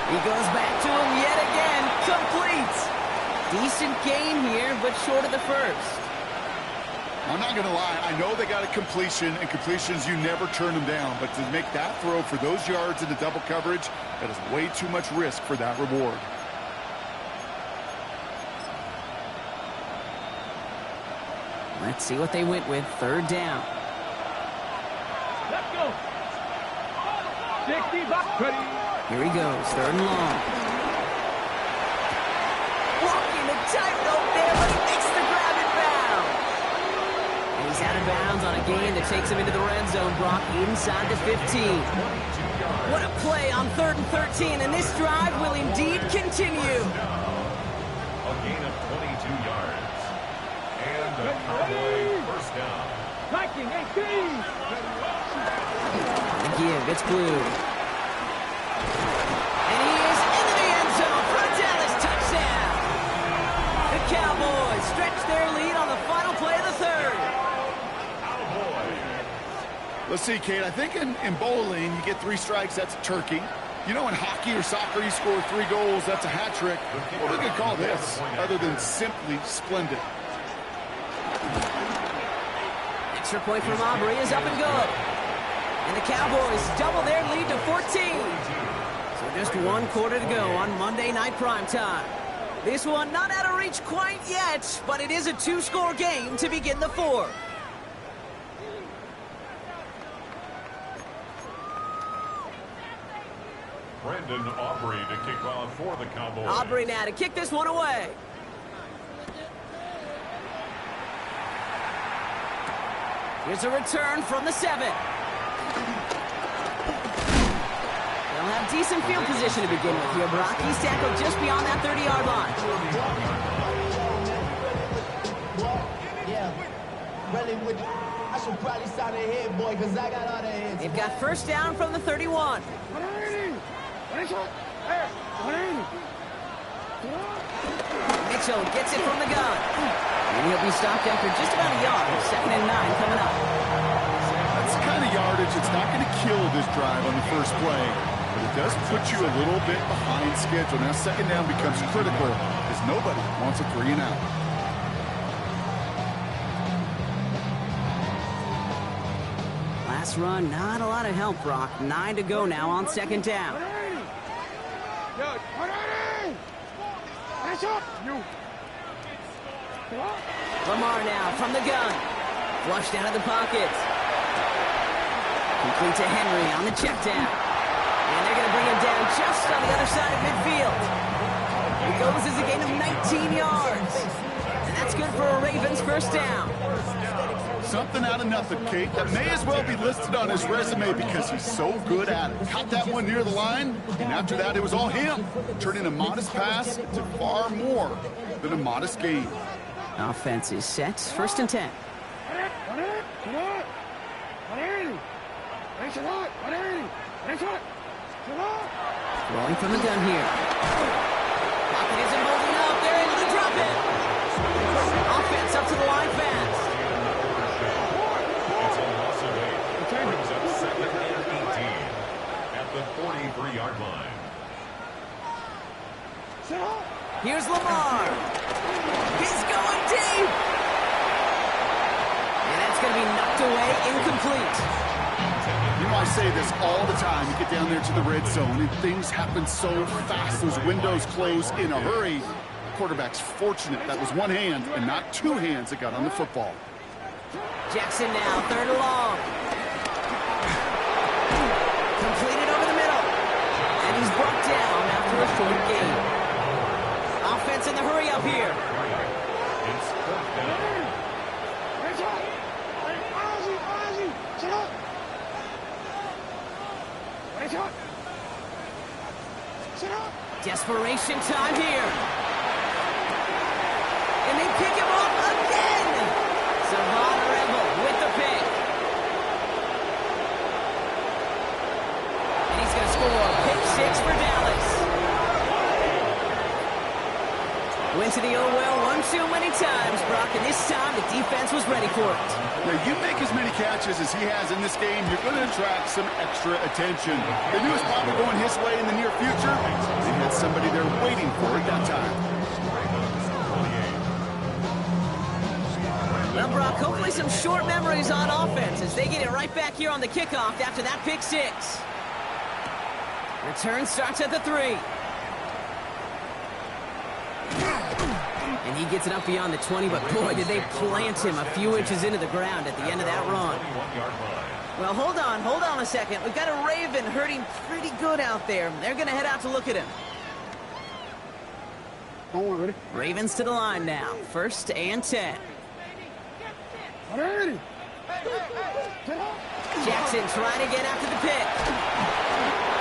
He goes back to him yet again. Complete. Decent gain here, but short of the first. I'm not going to lie. I know they got a completion, and completions, you never turn them down. But to make that throw for those yards into double coverage, that is way too much risk for that reward. Let's see what they went with. Third down. Let's go. 60 box. Ready. Here he goes. Third and long. Walking the tightrope there, but he makes the grab and bound. And he's out of bounds on a gain that takes him into the red zone. Brock inside the 15. What a play on 3rd and 13, and this drive will indeed continue. A gain of 22 yards. And a Cowboy first down. Viking 18. The give, it's Blue. And he is into the end zone for a Dallas touchdown. The Cowboys stretch their lead on the final play of the third. Let's see, Kate. I think in bowling, you get 3 strikes, that's a turkey. You know, in hockey or soccer, you score 3 goals, that's a hat trick. What are we going to call this other than simply splendid? Extra point from Aubrey is up and good. And the Cowboys double their lead to 14. So just 1 quarter to go on Monday Night Primetime. This one not out of reach quite yet, but it is a 2-score game to begin the 4th. Brandon Aubrey to kick off for the Cowboys. Aubrey now to kick this one away. Here's a return from the 7. They'll have decent field position to begin with here, Brock. He's tackled just beyond that 30-yard line. I should probably sign a head, boy, because I got all the heads. They've got first down from the 31. Mitchell gets it from the gun. And he'll be stopped after just about a yard. 2nd and 9 coming up. That's the kind of yardage it's not going to kill this drive on the first play. But it does put you a little bit behind schedule. Now 2nd down becomes critical as nobody wants a 3 and out. Last run, not a lot of help, Brock. 9 to go now on 2nd down. Lamar now from the gun. Flushed out of the pocket. Complete to Henry on the check down. And they're going to bring him down just on the other side of midfield. It goes as a gain of 19 yards. And that's good for a Ravens first down. Something out of nothing, Kate. That may as well be listed on his resume because he's so good at it. Caught that one near the line, and after that, it was all him. Turning a modest pass to far more than a modest gain. Offense is set. 1st and 10. Throwing from the gun here. Pocket isn't holding up. They're able to drop it. Offense up to the line fast. It's a loss of 8. Brings up 2nd and 18 at the 43-yard line. Here's Lamar. He's going deep. And that's going to be knocked away, incomplete. You know, I say this all the time. You get down there to the red zone, and things happen so fast. Those windows close in a hurry. The quarterback's fortunate that was one hand and not 2 hands that got on the football. Jackson now, 3rd and long. Completed over the middle. And he's brought down after a short gain. Offense in the hurry up here. It's 4th down. Desperation time here. And they pick him up again. Savon Rebel with the pick. And he's going to score. Pick 6 for Dallas. Went to the oh-well one too many times, Brock, and this time the defense was ready for it. Now, you make as many catches as he has in this game, you're going to attract some extra attention. They knew it was probably going his way in the near future. They had somebody there waiting for it that time. Well, Brock, hopefully some short memories on offense as they get it right back here on the kickoff after that pick 6. Return starts at the 3. And he gets it up beyond the 20, but boy, did they plant him a few inches into the ground at the end of that run. Well, hold on a second. We've got a Raven hurting pretty good out there. They're going to head out to look at him. Ravens to the line now. 1st and 10. Jackson trying to get after the pick.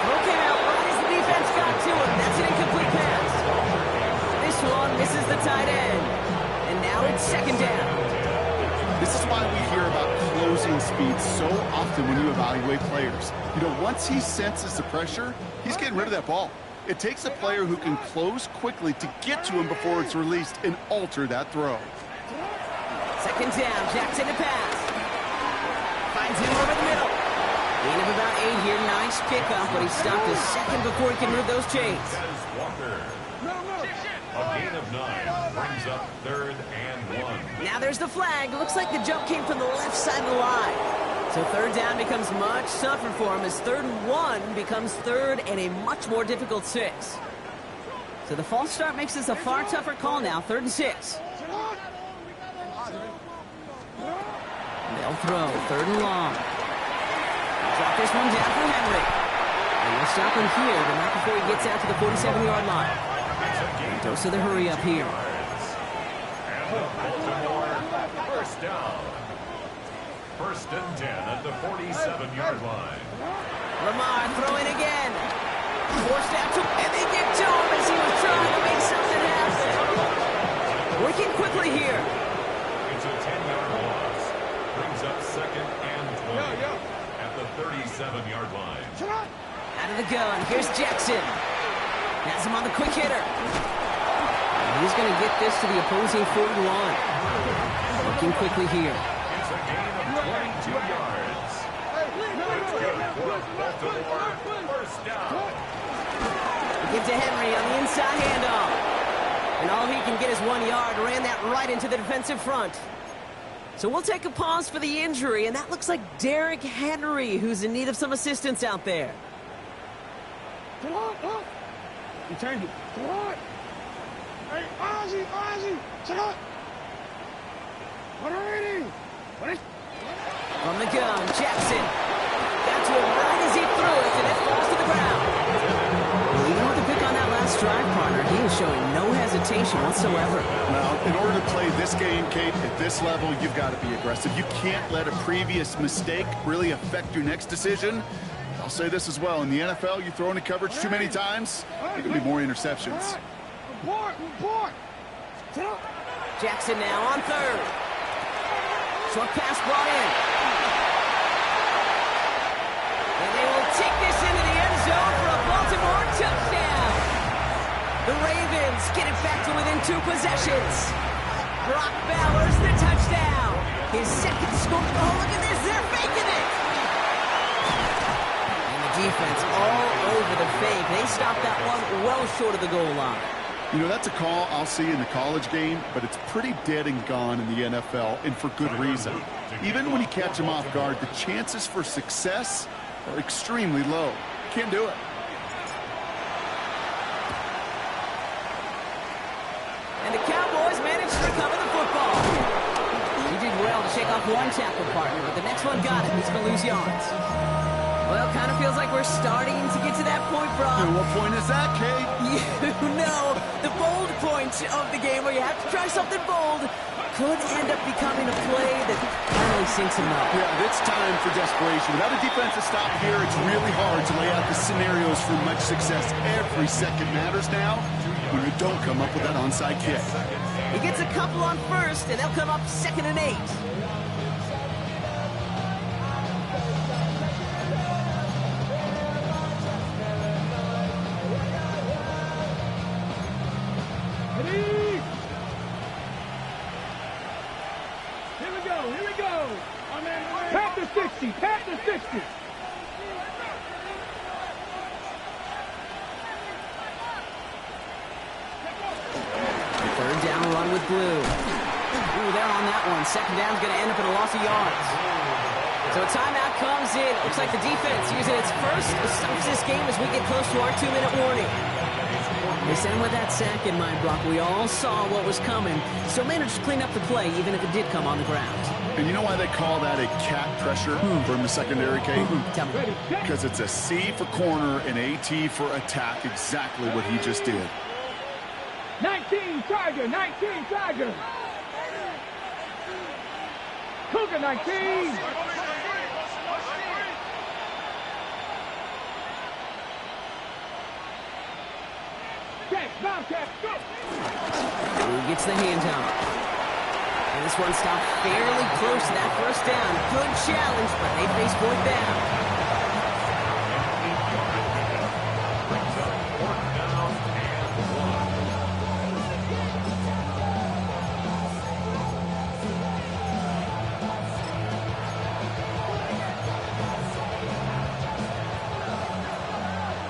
Okay, now, right as the defense got to him. That's an incomplete pass. This one misses the tight end. And now it's 2nd down. This is why we hear about closing speed so often when you evaluate players. You know, once he senses the pressure, he's getting rid of that ball. It takes a player who can close quickly to get to him before it's released and alter that throw. 2nd down, Jackson to pass. Finds him over the middle. Gain of about 8 here. Nice pickup, but he stopped a second before he can move those chains. A gain of 9 brings up 3rd and 1. Now there's the flag. Looks like the jump came from the left side of the line. So 3rd down becomes much tougher for him as 3rd and 1 becomes 3rd and a much more difficult 6. So the false start makes this a far tougher call now. 3rd and 6. They'll throw. 3rd and long. Drop this one down for Henry. And we'll stop him here, but not before he gets out to the 47-yard line. Dose of the hurry up here. And the Baltimore first down. 1st and 10 at the 47-yard line. Lamar throwing again. Forced out to him, and they get to him as he was trying to make something happen. Working quickly here. It's a 10-yard loss. Brings up 2nd and 20 at the 37-yard line. Out of the gun. Here's Jackson. Has him on the quick hitter. And he's going to get this to the opposing 41. Working quickly here. It's a gain of 22 yards. It's good for Baltimore. First down. Give to Henry on the inside handoff. And all he can get is 1 yard. Ran that right into the defensive front. So we'll take a pause for the injury, and that looks like Derrick Henry, who's in need of some assistance out there. Turn it. Hey, Ozzy, check out. What are you? From the gun, Jackson. Got to it right as he threw it, and it falls to the ground. Well, even with the pick on that last drive, partner, he is showing no hesitation whatsoever. Now, in order to play this game, Kate, at this level, you've got to be aggressive. You can't let a previous mistake really affect your next decision. I'll say this as well. In the NFL, you throw into coverage too many times, there can be more interceptions. Report. Jackson now on 3rd. Short pass brought in. And they will take this into the end zone for a Baltimore touchdown. The Ravens get it back to within 2 possessions. Brock Bowers, the touchdown. His 2nd score. Oh, look at this. They're faking it. And the defense all over the fake. They stopped that one well short of the goal line. You know, that's a call I'll see in the college game, but it's pretty dead and gone in the NFL, and for good reason. Even when you catch them off guard, the chances for success are extremely low. Can't do it. And the Cowboys managed to recover the football. He did well to shake off one tackle partner, but the next one got him. He's going to lose yards. Well, kind of feels like we're starting to get to that point, Brock. And what point is that, Kate? You know, the bold point of the game where you have to try something bold could end up becoming a play that finally sinks him up. Yeah, it's time for desperation. Without a defensive stop here, it's really hard to lay out the scenarios for much success. Every second matters now when you don't come up with that onside kick. He gets a couple on 1st, and they'll come up 2nd and 8. Here we go. Pat the 60. 3rd down run with Blue. Ooh, they're on that one. 2nd down's going to end up in a loss of yards. So a timeout comes in. Looks like the defense using its first stops this game as we get close to our 2-minute warning. They sent with that sack in mind, Brock. We all saw what was coming. Still managed to clean up the play, even if it did come on the ground. And you know why they call that a cat pressure from the secondary, Kate? Tell me. Because it's a C for corner and AT for attack, exactly what he just did. 19 Tiger. Cougar 19. Bobcat, go! He gets the handoff. And this one stopped fairly close to that 1st down. Good challenge, but they face 4th down.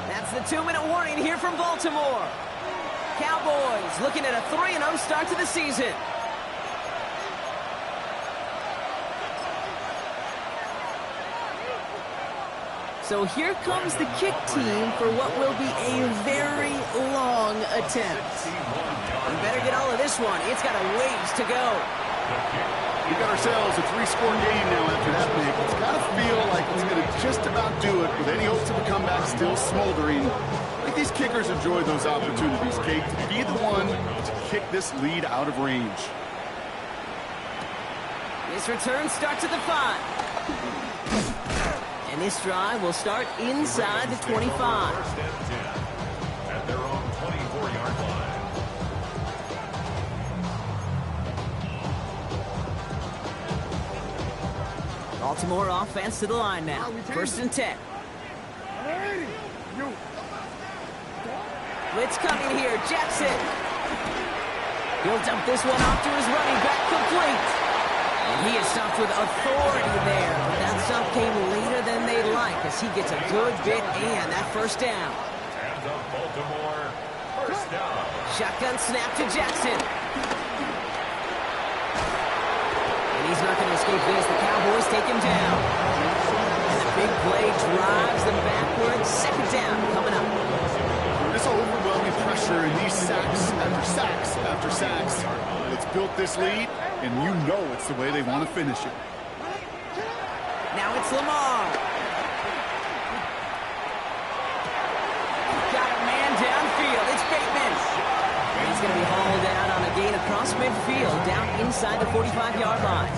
That's the 2-minute warning here from Baltimore. Cowboys looking at a 3-0 start to the season. So here comes the kick team for what will be a very long attempt. We better get all of this one. It's got a ways to go. We got ourselves a 3-score game now after that pick. It's got to feel like it's going to just about do it with any hopes of a comeback still smoldering. I think these kickers enjoy those opportunities, Kate, to be the one to kick this lead out of range. This return starts at the 5. And this drive will start inside the 25. First and 10 at their own 24-yard line. Baltimore offense to the line now. First and 10. Blitz coming here. Jackson. He'll dump this one off to his running back, complete. And he is stopped with authority there. But that stop came later than they'd like as he gets a good bit and that first down. And the Baltimore first down. Shotgun snap to Jackson. And he's not going to escape this. The Cowboys take him down. And the big play drives them backwards. Second down coming up. This overwhelming pressure and these sacks after sacks after sacks. It's built this lead, and you know it's the way they want to finish it. Now it's Lamar. Got a man downfield. It's Bateman. And he's going to be hauled out on a gain across midfield, down inside the 45-yard line.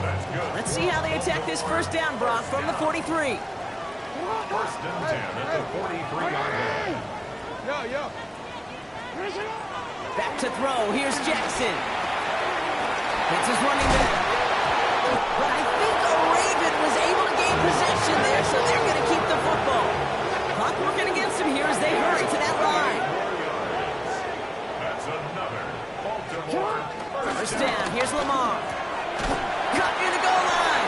That's good. Let's see how they attack this first down, Brock, from the 43. First and 10 at the 43-yard line. Back to throw. Here's Jackson. That's his running back. But I think Raven was able to gain possession there, so they're going to keep the football. Clock working against him here as they hurry to that line. That's another Baltimore First down. Here's Lamar. Cut near the goal line.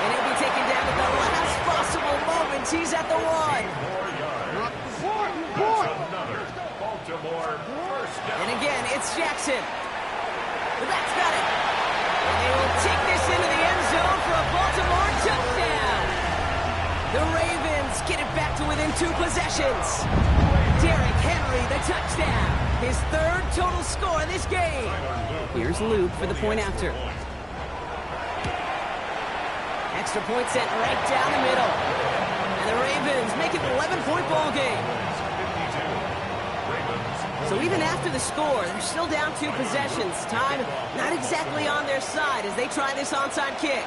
And he'll be taken down at the last possible moment. He's at the 1. 4 yards. That's another Baltimore first down. And again, it's Jackson. The back's got it. And they will take this into the end zone for a Baltimore touchdown. The Ravens get it back to within 2 possessions. Derrick Henry, the touchdown. His 3rd total score in this game. Here's Luke for the point after. Extra point set right down the middle. And the Ravens make it an 11-point ball game. So even after the score, they're still down 2 possessions. Time not exactly on their side as they try this onside kick.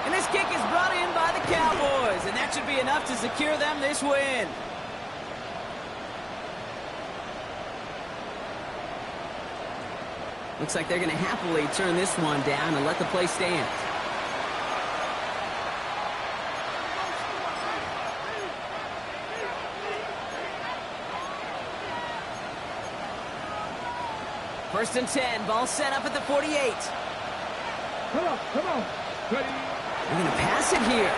And this kick is brought in by the Cowboys, and that should be enough to secure them this win. Looks like they're going to happily turn this one down and let the play stand. First and 10, ball set up at the 48. Come on. Ready? They're going to pass it here.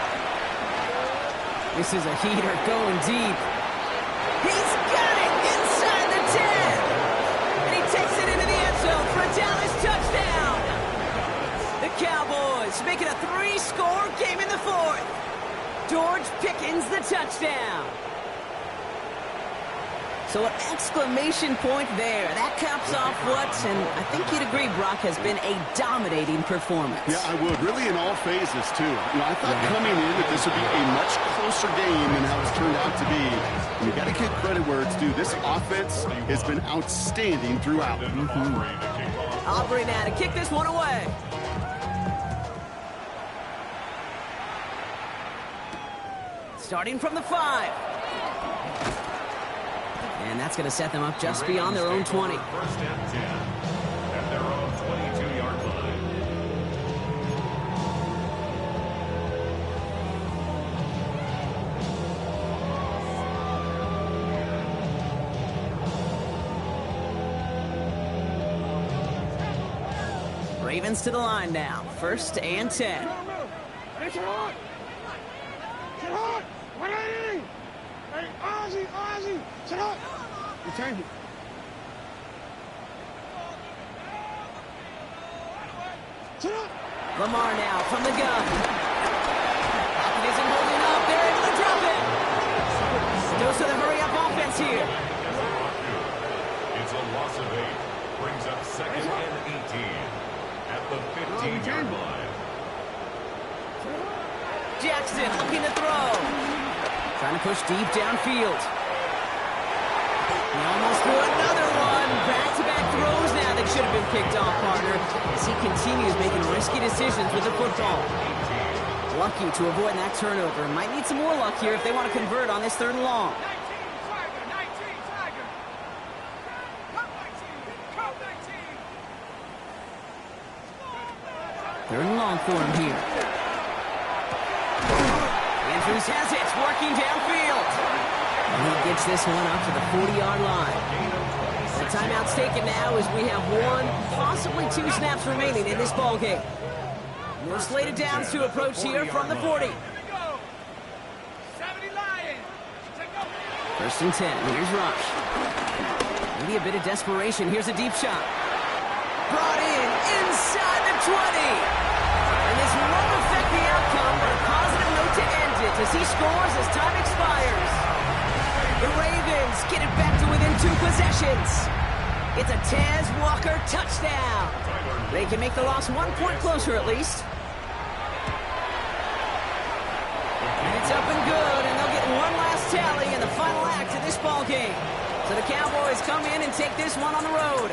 This is a heater going deep. He's got it inside the 10. And he takes it into the end zone for a Dallas touchdown. The Cowboys make it a 3-score game in the 4th. George Pickens the touchdown. So an exclamation point there. That caps off what, and I think you'd agree, Brock, has been a dominating performance. Yeah, I would. Really in all phases, too. I thought coming in that this would be a much closer game than how it's turned out to be. And you got to give credit where it's due. This offense has been outstanding throughout. Aubrey now to kick this one away. Starting from the 5. And that's going to set them up just beyond their own 20. First and 10 at their own 22-yard line. Ravens to the line now. First and 10. Ozzy, sit up. Return it. Sit up. Lamar now from the gun. Pocket isn't holding up. They're able to drop it. Goes to the hurry-up offense here. It's a loss of 8. Brings up 2nd and 18 at the 15-yard line. Jackson looking to throw. Trying to push deep downfield. He almost threw another one. Back-to-back throws now that should have been picked off, partner, as he continues making risky decisions with the football. Lucky to avoid that turnover. Might need some more luck here if they want to convert on this 3rd and long. 19, Tiger. Come 19. 3rd and long for him here. Andrews has it, working downfield. And he gets this one up to the 40-yard line. The timeout's taken now as we have 1, possibly 2 snaps remaining in this ball game. More slated downs to approach here from the 40. 70 Lions. Take over. 1st and 10, here's Rush. Maybe a bit of desperation, here's a deep shot. Brought in, inside the 20. And this won't affect the outcome, but a positive note to end it as he scores as time expires. The Ravens get it back to within 2 possessions. It's a Tez Walker touchdown. They can make the loss 1 point closer at least. And it's up and good, and they'll get one last tally in the final act of this ball game. So the Cowboys come in and take this one on the road.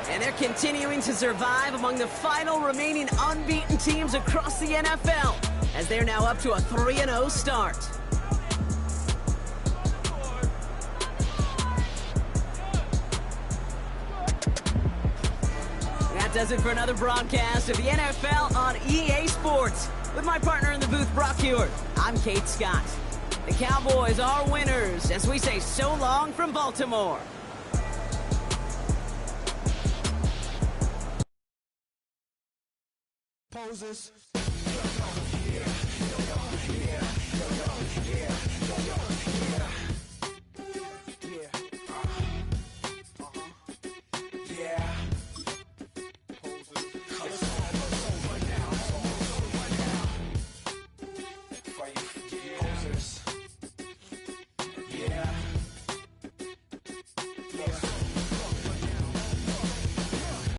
And they're continuing to survive among the final remaining unbeaten teams across the NFL, as they're now up to a 3-0 start. That does it for another broadcast of the NFL on EA Sports. With my partner in the booth, Brock Huard, I'm Kate Scott. The Cowboys are winners, as we say so long from Baltimore. Poses.